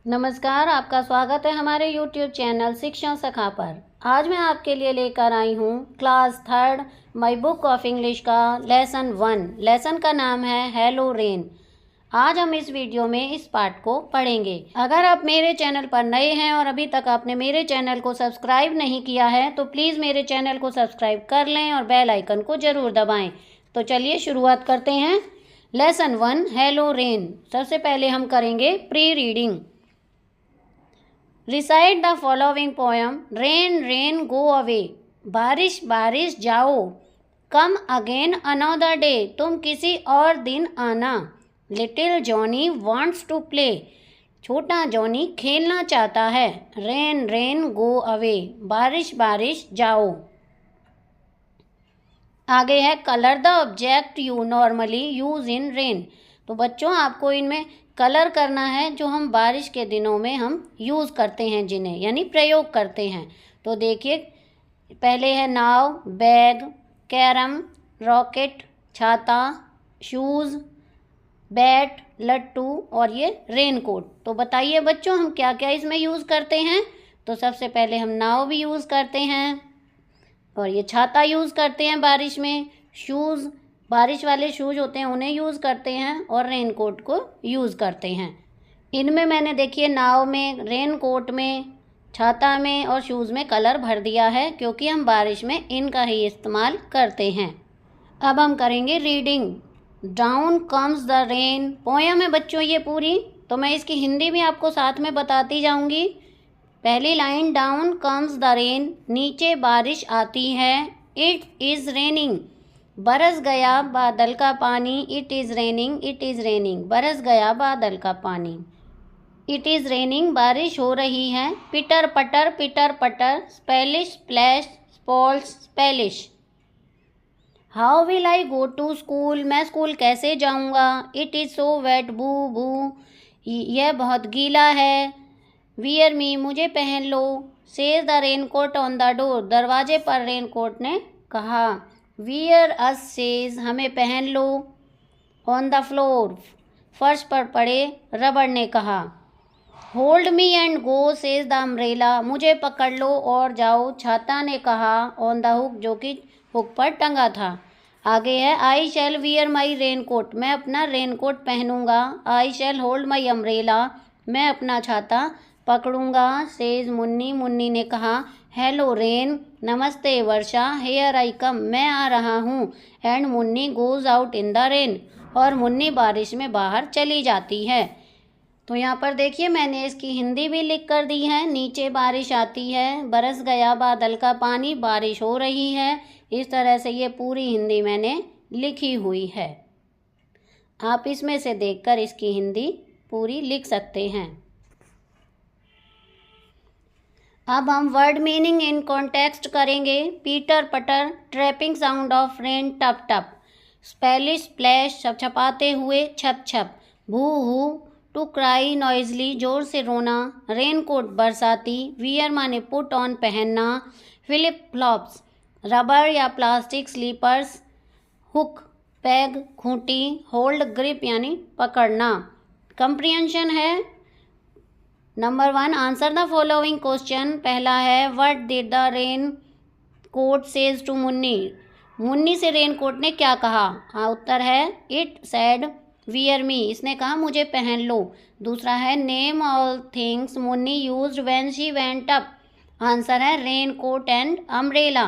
नमस्कार, आपका स्वागत है हमारे YouTube चैनल शिक्षा सखा पर। आज मैं आपके लिए लेकर आई हूँ class third my book of English का लेसन 1। लेसन का नाम है हेलो रेन। आज हम इस वीडियो में इस पार्ट को पढ़ेंगे। अगर आप मेरे चैनल पर नए हैं और अभी तक आपने मेरे चैनल को सब्सक्राइब नहीं किया है तो प्लीज़ मेरे चैनल को सब्सक्राइब कर लें और बेल आइकन को ज़रूर दबाएं। तो चलिए शुरुआत करते हैं। Lesson 1 hello rain. सबसे पहले हम करेंगे pre reading. Recite the following poem. Rain, rain, go away. बारिश बारिश जाओ. Come again another day. तुम किसी और दिन आना. Little Johnny wants to play. छोटा जॉनी खेलना चाहता है. Rain, rain, go away. बारिश बारिश जाओ. आगे है colour the object you normally use in rain. तो बच्चों आपको इनमें कलर करना है जो हम बारिश के दिनों में हम यूज़ करते हैं, जिन्हें यानी प्रयोग करते हैं। तो देखिए पहले है नाव, बैग, कैरम, रॉकेट, छाता, शूज़, बैट, लट्टू और ये रेनकोट। तो बताइए बच्चों हम क्या क्या इसमें यूज़ करते हैं। तो सबसे पहले हम नाव भी यूज़ करते हैं और ये छाता यूज़ करते हैं बारिश में। शूज़, बारिश वाले शूज़ होते हैं उन्हें यूज़ करते हैं और रेनकोट को यूज़ करते हैं। इनमें मैंने देखिए नाव में, रेनकोट में, छाता में और शूज़ में कलर भर दिया है क्योंकि हम बारिश में इनका ही इस्तेमाल करते हैं। अब हम करेंगे reading. Down comes the rain poem है बच्चों ये पूरी, तो मैं इसकी हिंदी भी आपको साथ में बताती जाऊंगी। पहली line down comes the rain, नीचे बारिश आती है। इट इज़ रेनिंग, बरस गया बादल का पानी। It is raining, it is raining, बरस गया बादल का पानी। इट इज़ रेनिंग, बारिश हो रही है। Pitter patter, splish splash, splosh splish. How will I go to school, मैं स्कूल कैसे जाऊंगा। इट इज़ सो वेट, बू बू, यह बहुत गीला है। वियर मी, मुझे पहन लो। Says the raincoat on the door, दरवाजे पर रेनकोट ने कहा। वियर अस सेज, हमें पहन लो। ऑन द फ्लोर, फर्श पर पड़े, रबड़ ने कहा। Hold me and go says the umbrella, मुझे पकड़ लो और जाओ, छाता ने कहा। ऑन द हुक, जो कि हुक पर टंगा था। आगे है आई शैल वियर माई रेनकोट, मैं अपना रेनकोट पहनूंगा। I shall hold my umbrella, मैं अपना छाता पकड़ूंगा। सेज मुन्नी, मुन्नी ने कहा। हेलो रेन, नमस्ते वर्षा। हेयर आई कम, मैं आ रहा हूँ। And Munni goes out in the rain, और मुन्नी बारिश में बाहर चली जाती है। तो यहाँ पर देखिए मैंने इसकी हिंदी भी लिख कर दी है। नीचे बारिश आती है, बरस गया बादल का पानी, बारिश हो रही है। इस तरह से ये पूरी हिंदी मैंने लिखी हुई है। आप इसमें से देखकर इसकी हिंदी पूरी लिख सकते हैं। अब हम वर्ड मीनिंग इन कॉन्टेक्स्ट करेंगे। Pitter patter, trapping sound of rain, टप टप। स्पेलिश स्प्लैश, छपछपाते हुए, छप छप। भू हू, टू क्राई नॉइजली, जोर से रोना। रेनकोट, बरसाती। वियर माने पुट ऑन, पहनना। फ्लिप फ्लॉप्स, रबर या प्लास्टिक स्लीपर्स। हुक, पैग, खूंटी। होल्ड, ग्रिप यानी पकड़ना। कंप्रिहेंशन है number 1, answer the following question. पहला है what did the rain coat says to Munni, Munni से रेनकोट ने क्या कहा। उत्तर है इट सैड वियर मी, इसने कहा मुझे पहन लो। दूसरा है name all things Munni used when she went up, answer है raincoat and umbrella.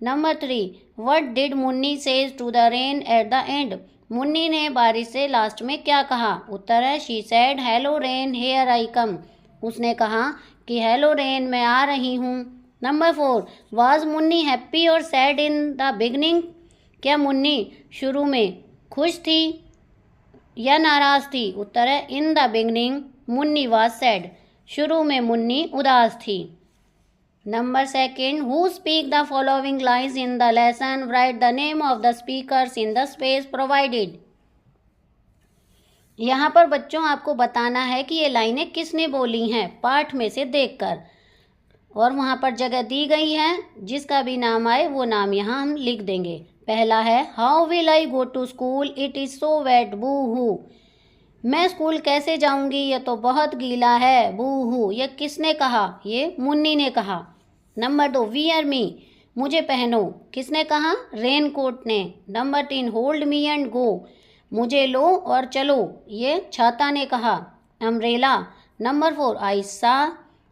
Number 3, what did Munni says to the rain at the end, Munni ने बारिश से लास्ट में क्या कहा। उत्तर है she said hello rain here I come, उसने कहा कि हेलो रेन मैं आ रही हूँ। नंबर 4, वाज मुन्नी हैप्पी और सैड इन द बिगनिंग, क्या मुन्नी शुरू में खुश थी या नाराज थी। उत्तर है इन the beginning Munni was sad, शुरू में मुन्नी उदास थी। Number 2, who speak the following lines in the lesson, right the name of the speakers in the space provided. यहाँ पर बच्चों आपको बताना है कि ये लाइनें किसने बोली हैं पाठ में से देखकर, और वहाँ पर जगह दी गई है, जिसका भी नाम आए वो नाम यहाँ हम लिख देंगे। पहला है how will I go to school, it is so wet, boo hoo. मैं स्कूल कैसे जाऊंगी, ये तो बहुत गीला है, बूहू। ये किसने कहा, ये मुन्नी ने कहा। नंबर 2, वियर मी, मुझे पहनो, किसने कहा, रेन कोट ने। Number 3, hold me and go, मुझे लो और चलो, ये छाता ने कहा, umbrella. Number 4,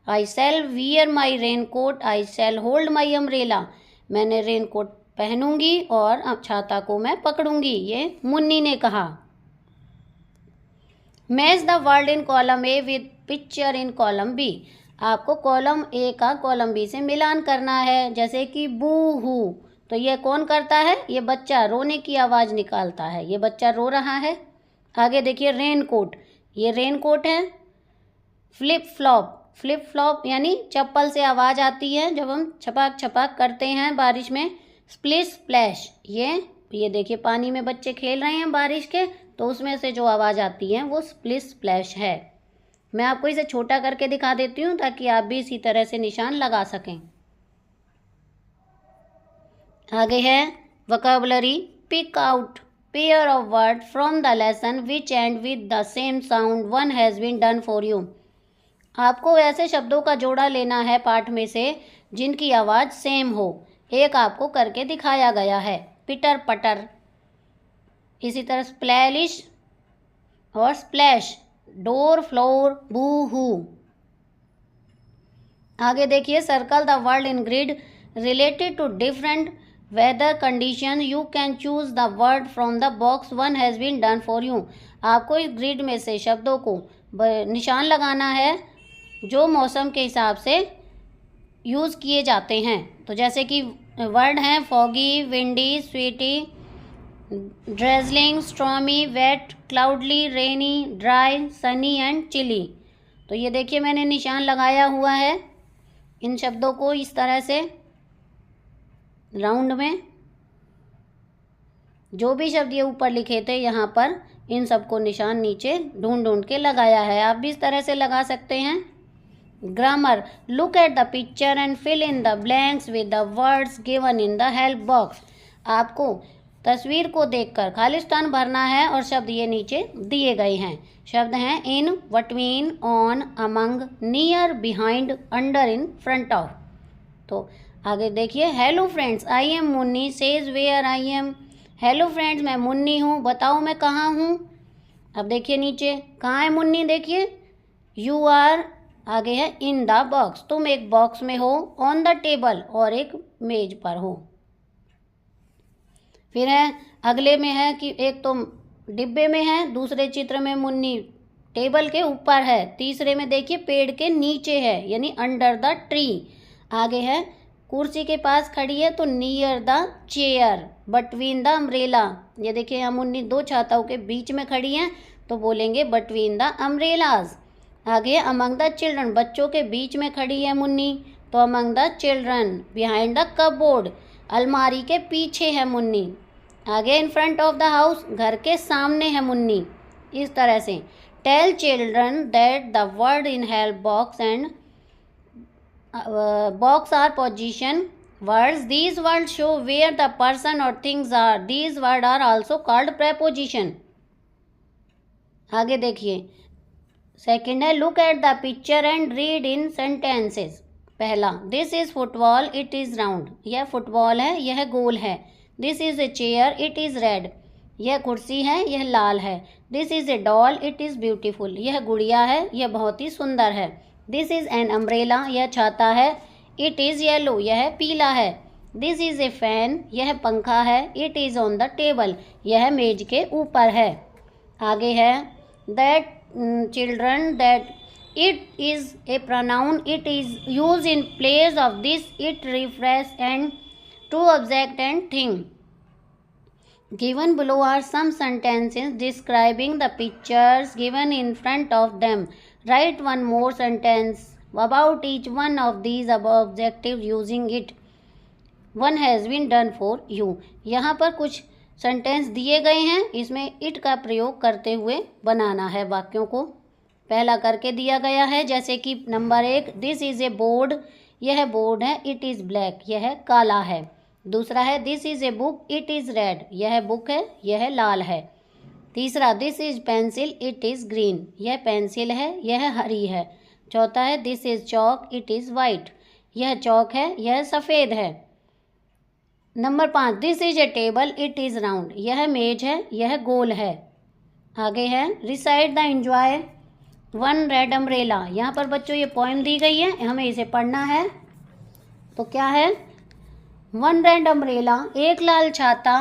I shall wear my raincoat, I shall hold my umbrella, मैंने रेन कोट पहनूंगी और छाता को मैं पकड़ूंगी, ये मुन्नी ने कहा। Match the word in column A with picture in column B, आपको कॉलम ए का कॉलम बी से मिलान करना है। जैसे कि बू हू, तो ये कौन करता है, ये बच्चा रोने की आवाज़ निकालता है, ये बच्चा रो रहा है। आगे देखिए रेन कोट, ये रेन कोट है। फ्लिप फ्लॉप यानी चप्पल से आवाज़ आती है जब हम छपाक छपाक करते हैं बारिश में। स्प्लिश स्प्लैश, ये देखिए पानी में बच्चे खेल रहे हैं बारिश के, तो उसमें से जो आवाज़ आती है वो स्प्लिश स्प्लैश है। मैं आपको इसे छोटा करके दिखा देती हूँ ताकि आप भी इसी तरह से निशान लगा सकें। आगे है vocabulary, pick out pair of word from the lesson which end with the same sound, one has been done for you. आपको ऐसे शब्दों का जोड़ा लेना है पाठ में से जिनकी आवाज़ सेम हो। एक आपको करके दिखाया गया है, पिटर पटर। इसी तरह स्प्लैलिश और स्प्लैश, डोर फ्लोर, बूहू। आगे देखिए circle the word in grid related to different weather condition, you can choose the word from the box, one has been done for you. आपको इस ग्रिड में से शब्दों को निशान लगाना है जो मौसम के हिसाब से यूज़ किए जाते हैं। तो जैसे कि वर्ड हैं foggy, windy, sweaty, drizzling, stormy, wet, cloudy, rainy, dry, sunny and chilly. तो ये देखिए मैंने निशान लगाया हुआ है इन शब्दों को इस तरह से राउंड में। जो भी शब्द ये ऊपर लिखे थे यहाँ पर इन सबको निशान नीचे ढूंढ ढूंढ के लगाया है। आप भी इस तरह से लगा सकते हैं। Grammar, look at the picture and fill in the blanks with the words given in the help box. आपको तस्वीर को देखकर खाली स्थान भरना है और शब्द ये नीचे दिए गए हैं। शब्द हैं in, between, on, among, near, behind, under, in, front of. तो आगे देखिए, hello friends I am Munni says where I am. Hello friends मैं मुन्नी हूँ, बताओ मैं कहाँ हूँ। अब देखिए नीचे कहाँ है मुन्नी, देखिए यू आर, आगे है इन द बॉक्स, तुम एक बॉक्स में हो, ऑन द टेबल और एक मेज पर हो। फिर है अगले में है कि एक तो डिब्बे में है, दूसरे चित्र में मुन्नी टेबल के ऊपर है, तीसरे में देखिए पेड़ के नीचे है यानी अंडर द ट्री। आगे है कुर्सी के पास खड़ी है तो near the chair, between the umbrella. ये देखिए यहाँ मुन्नी दो छाताओं के बीच में खड़ी हैं तो बोलेंगे बिटवीन द अम्ब्रेलाज। आगे अमंग द चिल्ड्रन, बच्चों के बीच में खड़ी है मुन्नी तो among the children. Behind the cupboard, अलमारी के पीछे है मुन्नी। आगे in front of the house, घर के सामने है मुन्नी। इस तरह से tell children that the word in help box and box are position words, these word show where the person और things are, these word are also called preposition. आगे देखिए सेकेंड है look at the picture and read in sentences. पहला, this is football it is round, यह football है यह गोल है। This is a chair it is red, यह कुर्सी है यह लाल है। This is a doll it is beautiful, यह गुड़िया है यह बहुत ही सुंदर है। दिस इज एन अम्ब्रेला, यह छाता है। इट इज येलो, यह पीला है। दिस इज ए फैन, यह पंखा है। It is on the table, यह मेज के ऊपर है। आगे है that children that it is a pronoun, it is used in place of this, it refers and to object and thing. Given below are some sentences describing the pictures given in front of them. Write one more sentence about each one of these above adjectives using it. One has been done for you. यहाँ पर कुछ sentence दिए गए हैं, इसमें it का प्रयोग करते हुए बनाना है वाक्यों को। पहला करके दिया गया है जैसे कि number 1, this is a board, यह बोर्ड है। इट इज़ ब्लैक, यह काला है। दूसरा है this is a book it is red, यह बुक है यह लाल है। तीसरा, this is pencil, it is green, यह पेंसिल है, यह हरी है। चौथा है, this is Chowk, it is white, यह चौक है, यह सफ़ेद है। Number 5, this is A table, it is round, यह मेज है, यह गोल है। आगे है, recite the enjoy one red umbrella. यहाँ पर बच्चों ये पोएम दी गई है, हमें इसे पढ़ना है। तो क्या है, वन रेड अम्ब्रेला, एक लाल छाता,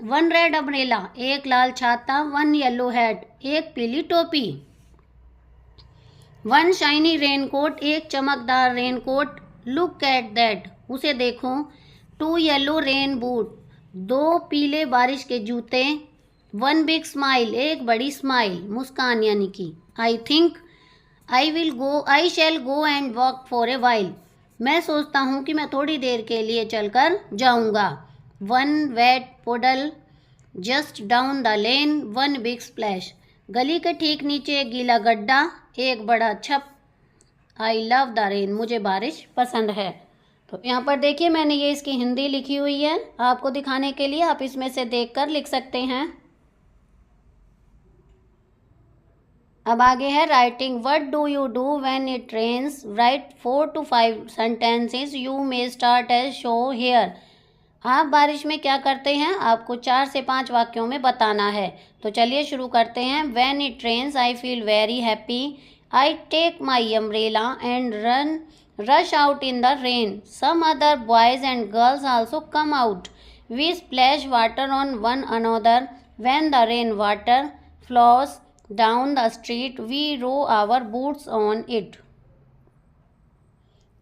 वन रेड अम्ब्रेला, एक लाल छाता, वन येलो हैट, एक पीली टोपी, वन शाइनी रेनकोट, एक चमकदार रेनकोट, लुक एट दैट, उसे देखो, टू येलो रेन बूट, दो पीले बारिश के जूते, वन बिग स्माइल, एक बड़ी स्माइल, मुस्कान यानी कि, I think I shall go and walk for a while, मैं सोचता हूँ कि मैं थोड़ी देर के लिए चलकर जाऊँगा, one wet puddle just down the lane, one big splash, गली के ठीक नीचे एक गीला गड्ढा, एक बड़ा छप, आई लव द रेन, मुझे बारिश पसंद है। तो यहाँ पर देखिए मैंने ये इसकी हिंदी लिखी हुई है आपको दिखाने के लिए, आप इसमें से देखकर लिख सकते हैं। अब आगे है writing, what do you do when it rains, write 4 to 5 sentences, you may start as show here. आप बारिश में क्या करते हैं, आपको 4 से 5 वाक्यों में बताना है। तो चलिए शुरू करते हैं। When it rains I feel very happy, I take my umbrella and rush out in the rain. Some other boys and girls also come out. We splash water on one another. When the rain water flows down the street, we row our boots on it.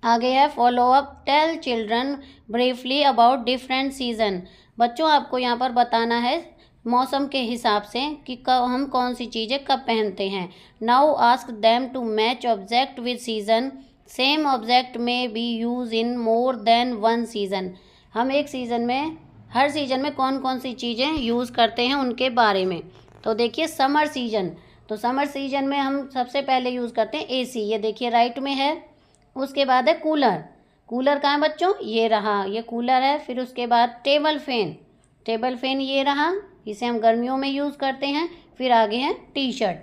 आगे है follow up, tell children briefly about different season. बच्चों आपको यहाँ पर बताना है मौसम के हिसाब से कि हम कौन सी चीज़ें कब पहनते हैं। Now ask them to match object with season, same object may be use in more than one season. हम एक सीज़न में, हर सीज़न में कौन कौन सी चीज़ें यूज़ करते हैं उनके बारे में। तो देखिए समर सीजन, तो समर सीजन में हम सबसे पहले यूज़ करते हैं एसी, ये देखिए राइट में है। उसके बाद है कूलर, कूलर कहाँ है बच्चों, ये रहा, ये कूलर है। फिर उसके बाद टेबल फैन, टेबल फैन ये रहा, इसे हम गर्मियों में यूज़ करते हैं। फिर आगे है टी शर्ट,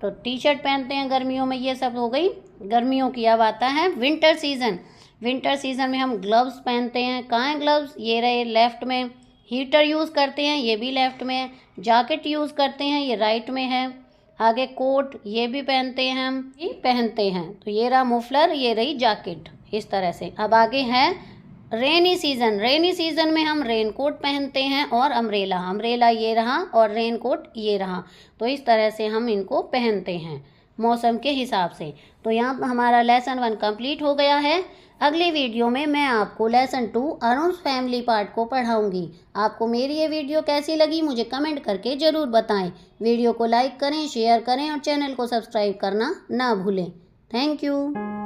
तो टी शर्ट पहनते हैं गर्मियों में। ये सब हो गई गर्मियों की। अब आता है विंटर सीज़न, विंटर सीज़न में हम ग्लव्स पहनते हैं। कहाँ हैं ग्लव्स, ये रहे लेफ़्ट में। हीटर यूज़ करते हैं, ये भी लेफ़्ट में है। जैकेट यूज़ करते हैं, ये राइट में है। आगे कोट, ये भी पहनते हैं, हम ये पहनते हैं। तो ये रहा मफलर, ये रही जैकेट, इस तरह से। अब आगे है रेनी सीज़न, रेनी सीज़न में हम रेन कोट पहनते हैं और अम्ब्रेला, अम्ब्रेला ये रहा और रेन कोट ये रहा। तो इस तरह से हम इनको पहनते हैं मौसम के हिसाब से। तो यहाँ हमारा लेसन 1 कंप्लीट हो गया है। अगली वीडियो में मैं आपको लेसन 2 अरुण्स फैमिली पार्ट को पढ़ाऊँगी। आपको मेरी ये वीडियो कैसी लगी मुझे कमेंट करके ज़रूर बताएं। वीडियो को लाइक करें, शेयर करें और चैनल को सब्सक्राइब करना ना भूलें। Thank you.